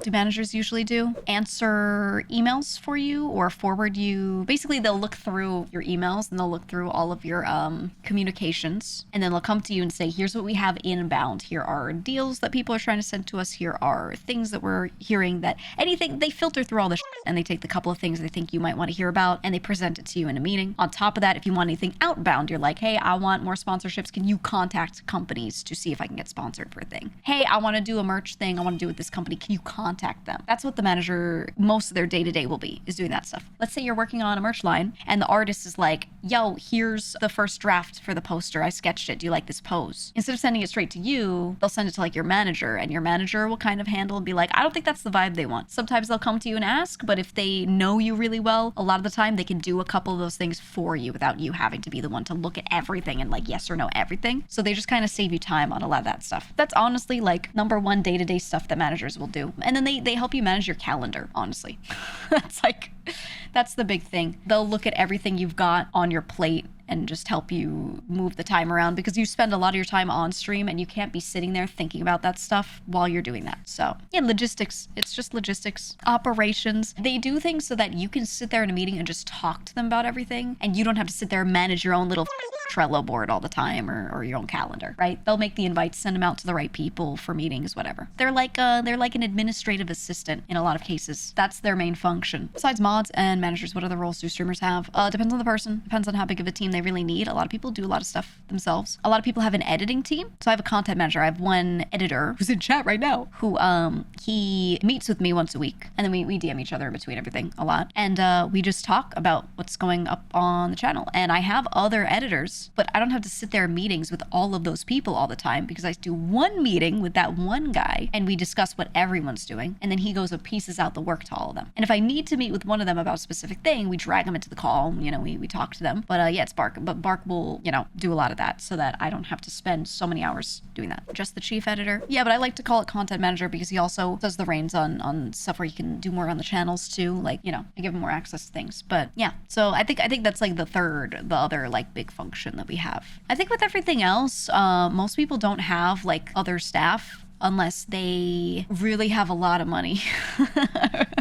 do managers usually do? Answer emails for you or forward you. Basically, they'll look through your emails and they'll look through all of your communications, and then they'll come to you and say, here's what we have inbound. Here are deals that people are trying to send to us. Here are things that we're hearing, that anything. They filter through all this and they take the couple of things they think you might want to hear about and they present it to you in a meeting. On top of that, if you want anything outbound, you're like, hey, I want more sponsorships. Can you contact companies to see if I can get sponsored for a thing? Hey, I want to do a merch thing. I want to do with this company. Can you contact them? That's what the manager, most of their day-to-day will be, is doing that stuff. Let's say you're working on a merch line and the artist is like, yo, here's the first draft for the poster. I sketched it. Do you like this pose? Instead of sending it straight to you, they'll send it to like your manager, and your manager will kind of handle and be like, I don't think that's the vibe they want. Sometimes they'll come to you and ask, but if they know you really well, a lot of the time they can do a couple of those things for you without you having to be the one to look at everything and like yes or no everything. So they just kind of save you time on a lot of that stuff. That's honestly like number one day-to-day stuff that managers will do. And then they help you manage your calendar, honestly. That's the big thing. They'll look at everything you've got on your plate and just help you move the time around, because you spend a lot of your time on stream and you can't be sitting there thinking about that stuff while you're doing that. So yeah, logistics. It's just logistics. Operations. They do things so that you can sit there in a meeting and just talk to them about everything, and you don't have to sit there and manage your own little Trello board all the time or your own calendar, right? They'll make the invites, send them out to the right people for meetings, whatever. They're like an administrative assistant in a lot of cases. That's their main function. Besides mods and managers, what other roles do streamers have? Depends on the person. Depends on how big of a team they really need. A lot of people do a lot of stuff themselves. A lot of people have an editing team. So I have a content manager. I have one editor who's in chat right now, who he meets with me once a week, and then we DM each other in between everything a lot, and we just talk about what's going up on the channel. And I have other editors, but I don't have to sit there in meetings with all of those people all the time, because I do one meeting with that one guy and we discuss what everyone's doing, and then he goes and pieces out the work to all of them. And if I need to meet with one of them about a specific thing, we drag them into the call, we talk to them. But yeah, it's Bark. But Bark will, do a lot of that so that I don't have to spend so many hours doing that. Just the chief editor. Yeah, but I like to call it content manager because he also does the reins on stuff where he can do more on the channels too. Like, I give him more access to things. But yeah, so I think that's like the other like big function that we have. I think with everything else, most people don't have like other staff unless they really have a lot of money.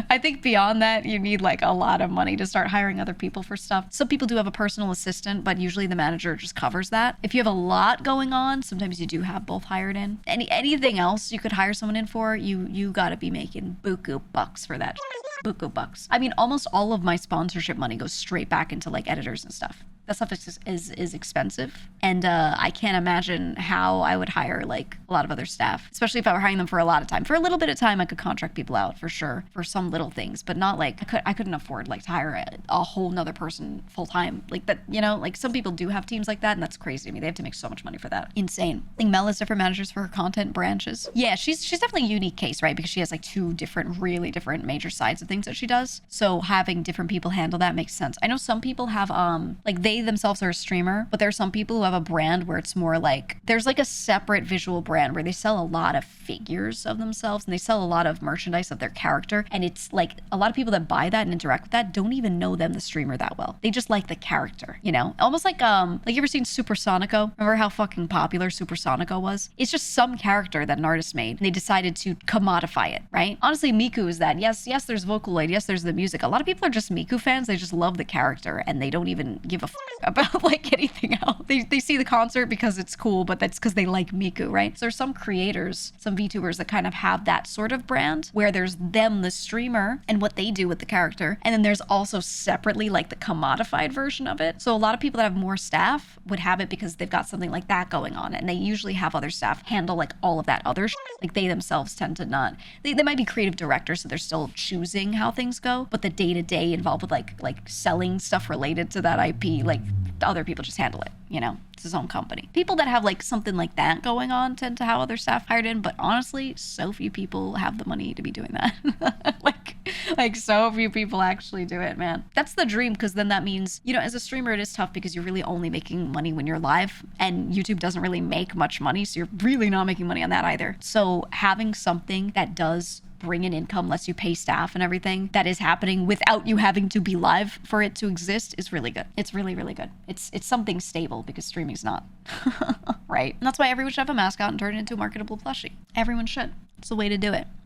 I think beyond that, you need like a lot of money to start hiring other people for stuff. Some people do have a personal assistant, but usually the manager just covers that. If you have a lot going on, sometimes you do have both hired in. Anything else you could hire someone in for, you gotta be making buku bucks for that. Buku bucks. I mean, almost all of my sponsorship money goes straight back into like editors and stuff. That stuff is expensive, and I can't imagine how I would hire like a lot of other staff, especially if I were hiring them for a lot of time. For a little bit of time, I could contract people out for sure for some little things, but not like I couldn't afford like to hire a whole nother person full time like that. Like some people do have teams like that, and that's crazy to me. They have to make so much money for that. Insane. I think Mel has different managers for her content branches. Yeah, she's definitely a unique case, right? Because she has like two really different major sides of things that she does. So having different people handle that makes sense. I know some people have like they themselves are a streamer, but there are some people who have a brand where it's more like there's like a separate visual brand where they sell a lot of figures of themselves and they sell a lot of merchandise of their character, and it's like a lot of people that buy that and interact with that don't even know them, the streamer, that well. They just like the character, almost like you ever seen Supersonico? Remember how fucking popular Supersonico was? It's just some character that an artist made and they decided to commodify it, right? Honestly, Miku is that. Yes, there's Vocaloid, yes, there's the music. A lot of people are just Miku fans. They just love the character and they don't even give a about like anything else. They see the concert because it's cool, but that's because they like Miku, right? So there's some creators, some VTubers that kind of have that sort of brand where there's them, the streamer, and what they do with the character. And then there's also separately like the commodified version of it. So a lot of people that have more staff would have it because they've got something like that going on. And they usually have other staff handle like all of that other shit. Like they themselves tend to not. They might be creative directors, so they're still choosing how things go. But the day-to-day involved with like selling stuff related to that IP, like other people just handle it, it's his own company. People that have like something like that going on tend to have other staff hired in, but honestly, so few people have the money to be doing that. like so few people actually do it, man. That's the dream, because then that means, as a streamer, it is tough because you're really only making money when you're live, and YouTube doesn't really make much money, so you're really not making money on that either. So having something that does bring in income, lets you pay staff and everything, that is happening without you having to be live for it to exist, is really good. It's really, really good. It's something stable, because streaming's not. Right? And that's why everyone should have a mascot and turn it into a marketable plushie. Everyone should. It's the way to do it.